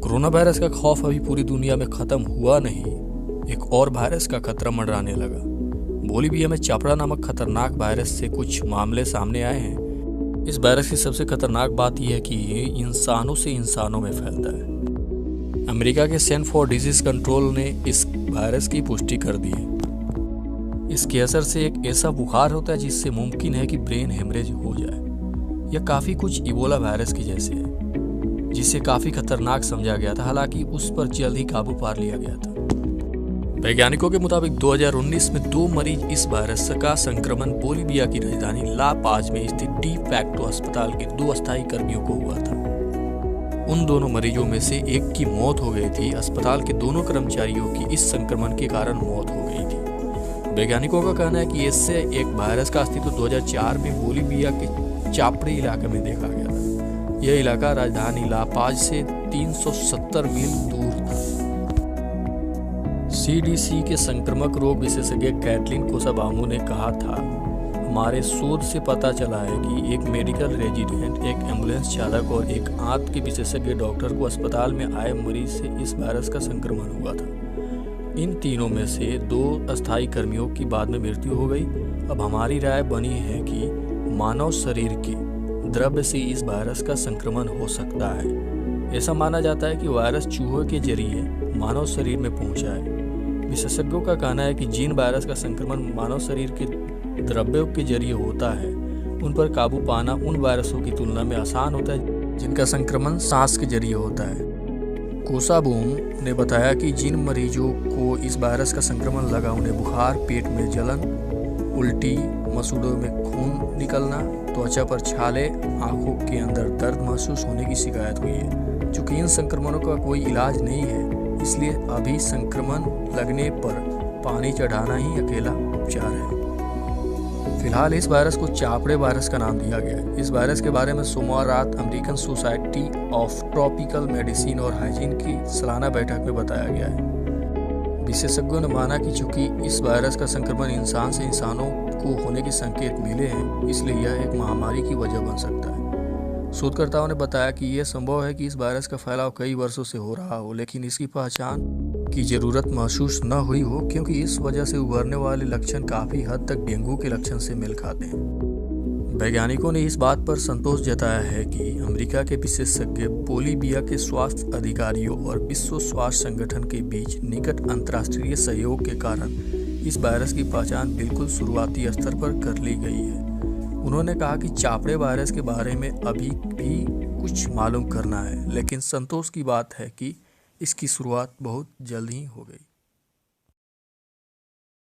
Corona virus का खौफ अभी पूरी दुनिया में खत्म हुआ नहीं, एक और वायरस का खतरा मंडराने लगा। बोलीविया में चापड़ा नामक खतरनाक वायरस से कुछ मामले सामने आए हैं। इस वायरस की सबसे खतरनाक बात यह है कि ये इंसानों से इंसानों में फैलता है। अमेरिका के सेंटर फॉर डिजीज कंट्रोल ने इस वायरस की पुष्टि कर दी है। इसके असर से एक ऐसा बुखार होता है जिससे मुमकिन है कि ब्रेन हेमरेज हो जाए। यह काफी कुछ इबोला वायरस की जैसे है, जिसे काफी खतरनाक समझा गया था। हालांकि उस पर जल्द ही काबू पा लिया गया था। वैज्ञानिकों के मुताबिक 2019 में 2 मरीज इस वायरस का संक्रमण बोलीविया की राजधानी ला पाज में स्थित डी फैक्टो अस्पताल के 2 अस्थायी कर्मियों को हुआ था। उन दोनों मरीजों में से एक की मौत हो गई थी। अस्पताल के दोनों कर्मचारियों की इस संक्रमण के कारण मौत हो गई थी। वैज्ञानिकों का कहना है कि इससे एक वायरस का अस्तित्व 2004 में बोलीविया के चापड़े इलाके में देखा गया था। यह इलाका राजधानी ला पाज से 370 मील दूर था। सीडीसी के संक्रामक रोग विशेषज्ञ कैटलिन कोसाबामू ने कहा था, हमारे शोध से पता चला है कि एक मेडिकल रेजिडेंट, एक एम्बुलेंस चालक और एक आंत के विशेषज्ञ डॉक्टर को अस्पताल में आए मरीज से इस वायरस का संक्रमण हुआ था। इन तीनों में से 2 अस्थायी कर्मियों की बाद में मृत्यु हो गई। अब हमारी राय बनी है कि मानव शरीर के द्रव्य से इस वायरस का संक्रमण हो सकता है। ऐसा माना जाता है कि वायरस चूहों के जरिए मानव शरीर में पहुंचा है। विशेषज्ञों का कहना है कि जिन वायरस का संक्रमण मानव शरीर के द्रव्यों के जरिए होता है, उन पर काबू पाना उन वायरसों की तुलना में आसान होता है जिनका संक्रमण सांस के जरिए होता है। कोसाबूम ने बताया कि जिन मरीजों को इस वायरस का संक्रमण लगा, उन्हें बुखार, पेट में जलन, उल्टी, मसूड़ों में खून निकलना, त्वचा पर छाले, आंखों के अंदर दर्द महसूस होने की शिकायत हुई है। चूंकि इन संक्रमणों का कोई इलाज नहीं है, इसलिए अभी संक्रमण लगने पर पानी चढ़ाना ही अकेला उपचार है। फिलहाल इस वायरस को चापड़े वायरस का नाम दिया गया है। इस वायरस के बारे में सोमवार रात American society of tropical medicine और हाइजीन की सालाना बैठक में बताया गया है। विशेषज्ञों ने माना कि चूंकि इस वायरस का संक्रमण इंसान से इंसानों को होने के संकेत मिले हैं, इसलिए यह एक महामारी की वजह बन सकता है। शोधकर्ताओं ने बताया कि यह संभव है कि इस वायरस का फैलाव कई वर्षों से हो रहा हो, लेकिन इसकी पहचान की जरूरत महसूस न हुई हो, क्योंकि इस वजह से उभरने वाले लक्षण काफी हद तक डेंगू के लक्षण से मेल खाते हैं। वैज्ञानिकों ने इस बात पर संतोष जताया है कि अमेरिका के विशेषज्ञ बोलीविया के स्वास्थ्य अधिकारियों और विश्व स्वास्थ्य संगठन के बीच निकट अंतर्राष्ट्रीय सहयोग के कारण इस वायरस की पहचान बिल्कुल शुरुआती स्तर पर कर ली गई है। उन्होंने कहा कि चापड़े वायरस के बारे में अभी भी कुछ मालूम करना है, लेकिन संतोष की बात है कि इसकी शुरुआत बहुत जल्द ही हो गई।